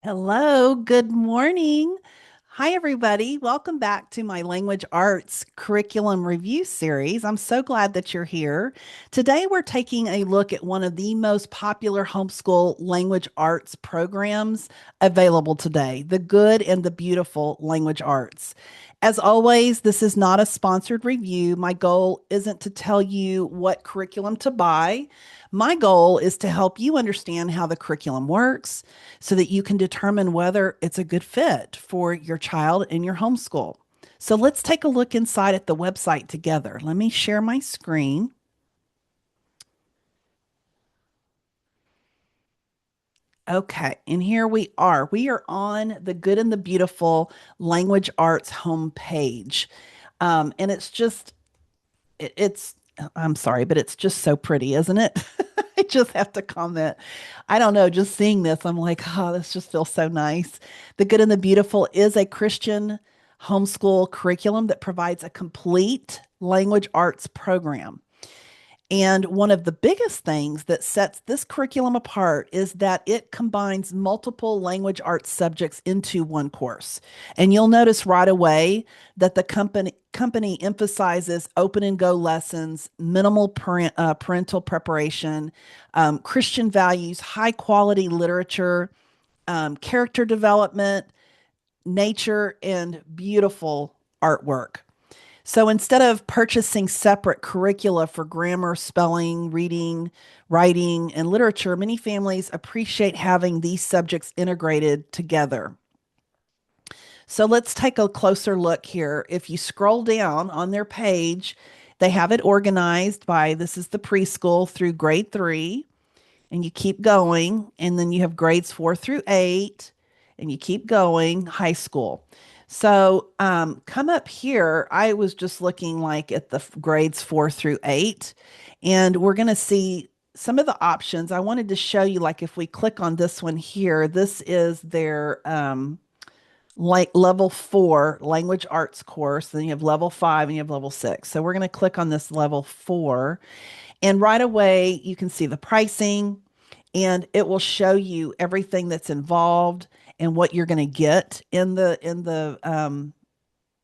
Hello, good morning. Hi, everybody. Welcome back to my language arts curriculum review series. I'm so glad that you're here. Today, we're taking a look at one of the most popular homeschool language arts programs available today, the Good and the Beautiful Language Arts. As always, this is not a sponsored review. My goal isn't to tell you what curriculum to buy. My goal is to help you understand how the curriculum works so that you can determine whether it's a good fit for your child in your homeschool. So let's take a look inside at the website together. Let me share my screen. Okay, and here we are. We are on the Good and the Beautiful Language Arts homepage. And it's just, it's, I'm sorry, but it's just so pretty, isn't it? I just have to comment. I don't know, just seeing this, I'm like, oh, this just feels so nice. The Good and the Beautiful is a Christian homeschool curriculum that provides a complete language arts program. And one of the biggest things that sets this curriculum apart is that it combines multiple language arts subjects into one course. And you'll notice right away that the company emphasizes open and go lessons, minimal parental preparation, Christian values, high quality literature, character development, nature, and beautiful artwork. So instead of purchasing separate curricula for grammar, spelling, reading, writing, and literature, many families appreciate having these subjects integrated together. So let's take a closer look here. If you scroll down on their page, they have it organized by this is the preschool through grade 3, and you keep going, and then you have grades 4 through 8, and you keep going, high school. So come up here. I was just looking like at the grades 4 through 8, and we're going to see some of the options. I wanted to show you, like if we click on this one here, this is their like level 4 language arts course. Then you have level 5 and you have level 6. So we're going to click on this level 4, and right away you can see the pricing, and it will show you everything that's involved and what you're going to get in the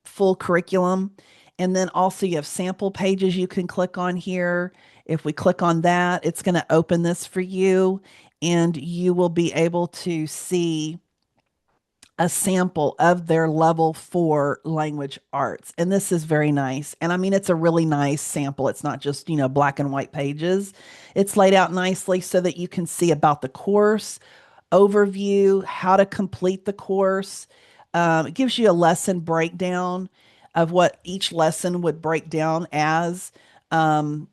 full curriculum. And then also you have sample pages you can click on here. If we click on that, it's going to open this for you, and you will be able to see a sample of their level 4 language arts. And this is very nice. And I mean, it's a really nice sample. It's not just, black and white pages. It's laid out nicely so that you can see about the course, overview, how to complete the course. It gives you a lesson breakdown of what each lesson would break down as. Um,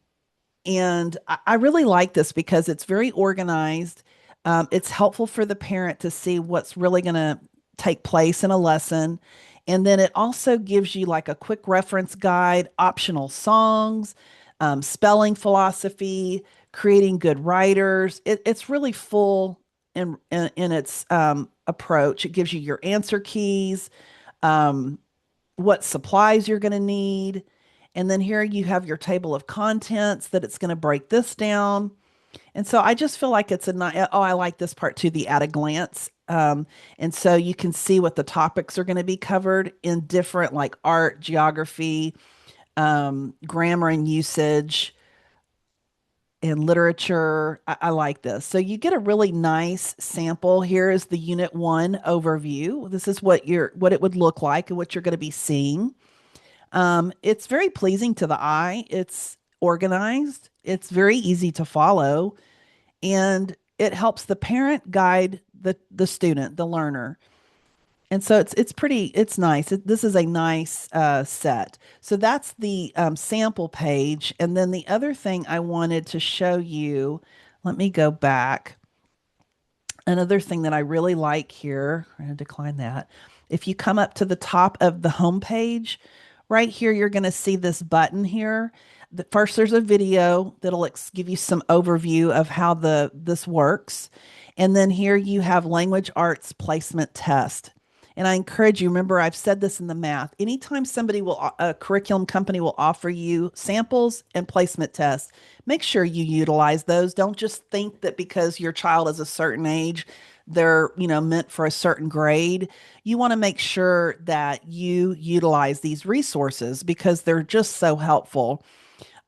and I really like this because it's very organized. It's helpful for the parent to see what's really going to take place in a lesson. And then it also gives you like a quick reference guide, optional songs, spelling philosophy, creating good writers. It's really full in its approach. It gives you your answer keys, um, what supplies you're going to need. And then here you have your table of contents that it's going to break this down. And so I just feel like it's a nice, oh, I like this part too, the at a glance. And so you can see what the topics are going to be covered in different like art, geography, grammar and usage, and literature. I like this. So you get a really nice sample. Here is the Unit 1 overview. This is what it would look like and what you're going to be seeing. It's very pleasing to the eye. It's organized. It's very easy to follow, and it helps the parent guide the student, the learner. And so it's nice. This is a nice set. So that's the sample page. And then the other thing I wanted to show you, let me go back. Another thing that I really like here, I'm going to decline that. If you come up to the top of the home page, right here, you're going to see this button here. First, there's a video that'll give you some overview of how this works. And then here you have language arts placement test. And I encourage you, remember, I've said this in the math. Anytime a curriculum company will offer you samples and placement tests, make sure you utilize those. Don't just think that because your child is a certain age, they're, meant for a certain grade. You want to make sure that you utilize these resources because they're just so helpful.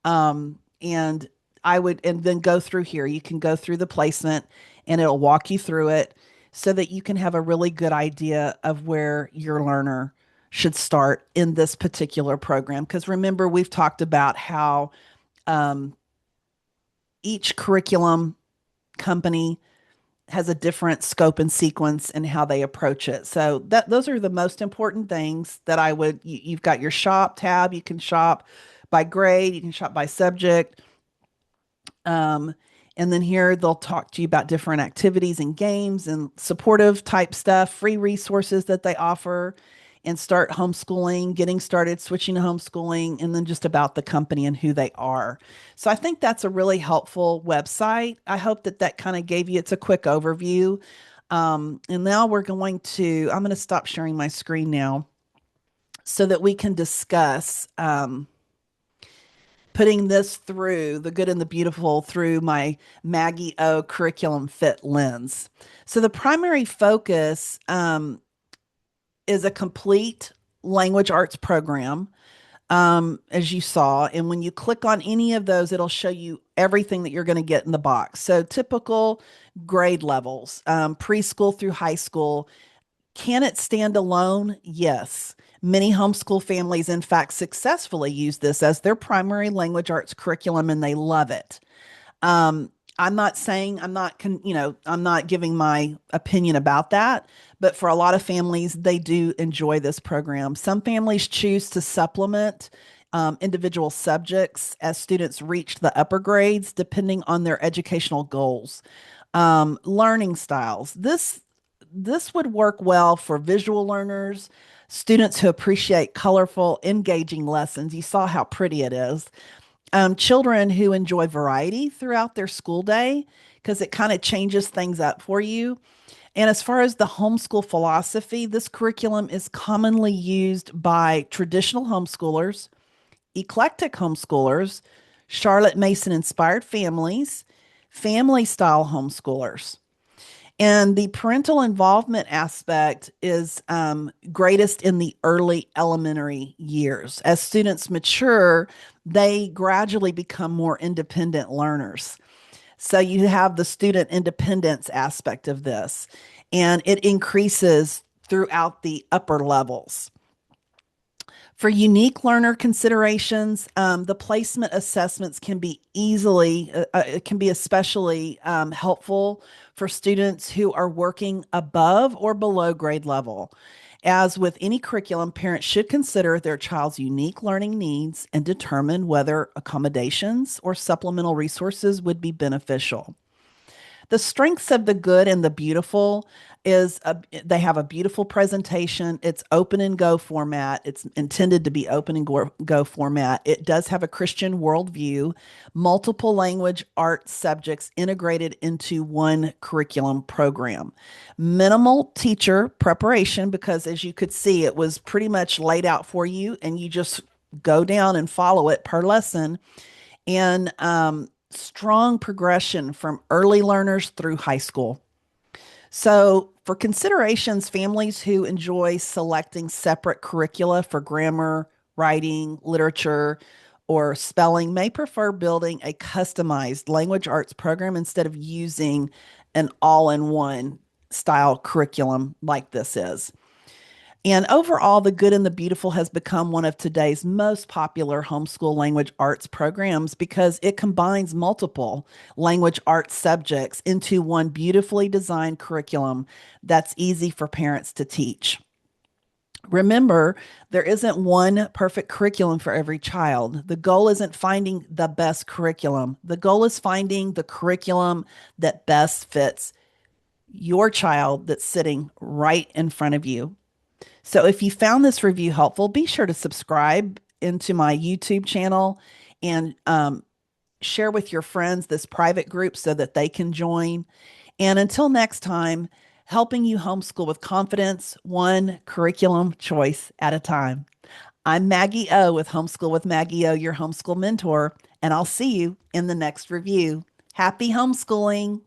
And and then go through here. You can go through the placement and it'll walk you through it so that you can have a really good idea of where your learner should start in this particular program. Because remember, we've talked about how um, each curriculum company has a different scope and sequence and how they approach it. So those are the most important things that you've got your shop tab. You can shop by grade, you can shop by subject. Um, and then here they'll talk to you about different activities and games and supportive type stuff, free resources that they offer, and start homeschooling, getting started, switching to homeschooling, and then just about the company and who they are. So I think that's a really helpful website. I hope that that kind of gave you, it's a quick overview. And now I'm going to stop sharing my screen now so that we can discuss putting this through the good and the beautiful through my Maggie O curriculum fit lens. So the primary focus is a complete language arts program, as you saw. And when you click on any of those, it'll show you everything that you're going to get in the box. So typical grade levels, preschool through high school. Can it stand alone? Yes. Many homeschool families, in fact, successfully use this as their primary language arts curriculum and they love it. I'm not saying I'm not giving my opinion about that, but for a lot of families, they do enjoy this program. Some families choose to supplement individual subjects as students reach the upper grades, depending on their educational goals. Learning styles. This would work well for visual learners, students who appreciate colorful, engaging lessons. You saw how pretty it is. Children who enjoy variety throughout their school day because it kind of changes things up for you. And as far as the homeschool philosophy, this curriculum is commonly used by traditional homeschoolers, eclectic homeschoolers, Charlotte Mason inspired families, family style homeschoolers. And the parental involvement aspect is greatest in the early elementary years. As students mature, they gradually become more independent learners. So you have the student independence aspect of this, and it increases throughout the upper levels. For unique learner considerations, the placement assessments it can be especially helpful for students who are working above or below grade level. As with any curriculum, parents should consider their child's unique learning needs and determine whether accommodations or supplemental resources would be beneficial. The strengths of the good and the beautiful they have a beautiful presentation. It's open and go format. It's intended to be open and go format. It does have a Christian worldview, multiple language art subjects integrated into one curriculum program. Minimal teacher preparation because as you could see, it was pretty much laid out for you and you just go down and follow it per lesson. And strong progression from early learners through high school. So, for considerations, families who enjoy selecting separate curricula for grammar, writing, literature, or spelling may prefer building a customized language arts program instead of using an all in one style curriculum like this is. And overall, The Good and the Beautiful has become one of today's most popular homeschool language arts programs because it combines multiple language arts subjects into one beautifully designed curriculum that's easy for parents to teach. Remember, there isn't one perfect curriculum for every child. The goal isn't finding the best curriculum. The goal is finding the curriculum that best fits your child that's sitting right in front of you. So if you found this review helpful, be sure to subscribe into my YouTube channel and share with your friends this private group so that they can join. And until next time, helping you homeschool with confidence, one curriculum choice at a time. I'm Maggie O with Homeschool with Maggie O, your homeschool mentor, and I'll see you in the next review. Happy homeschooling.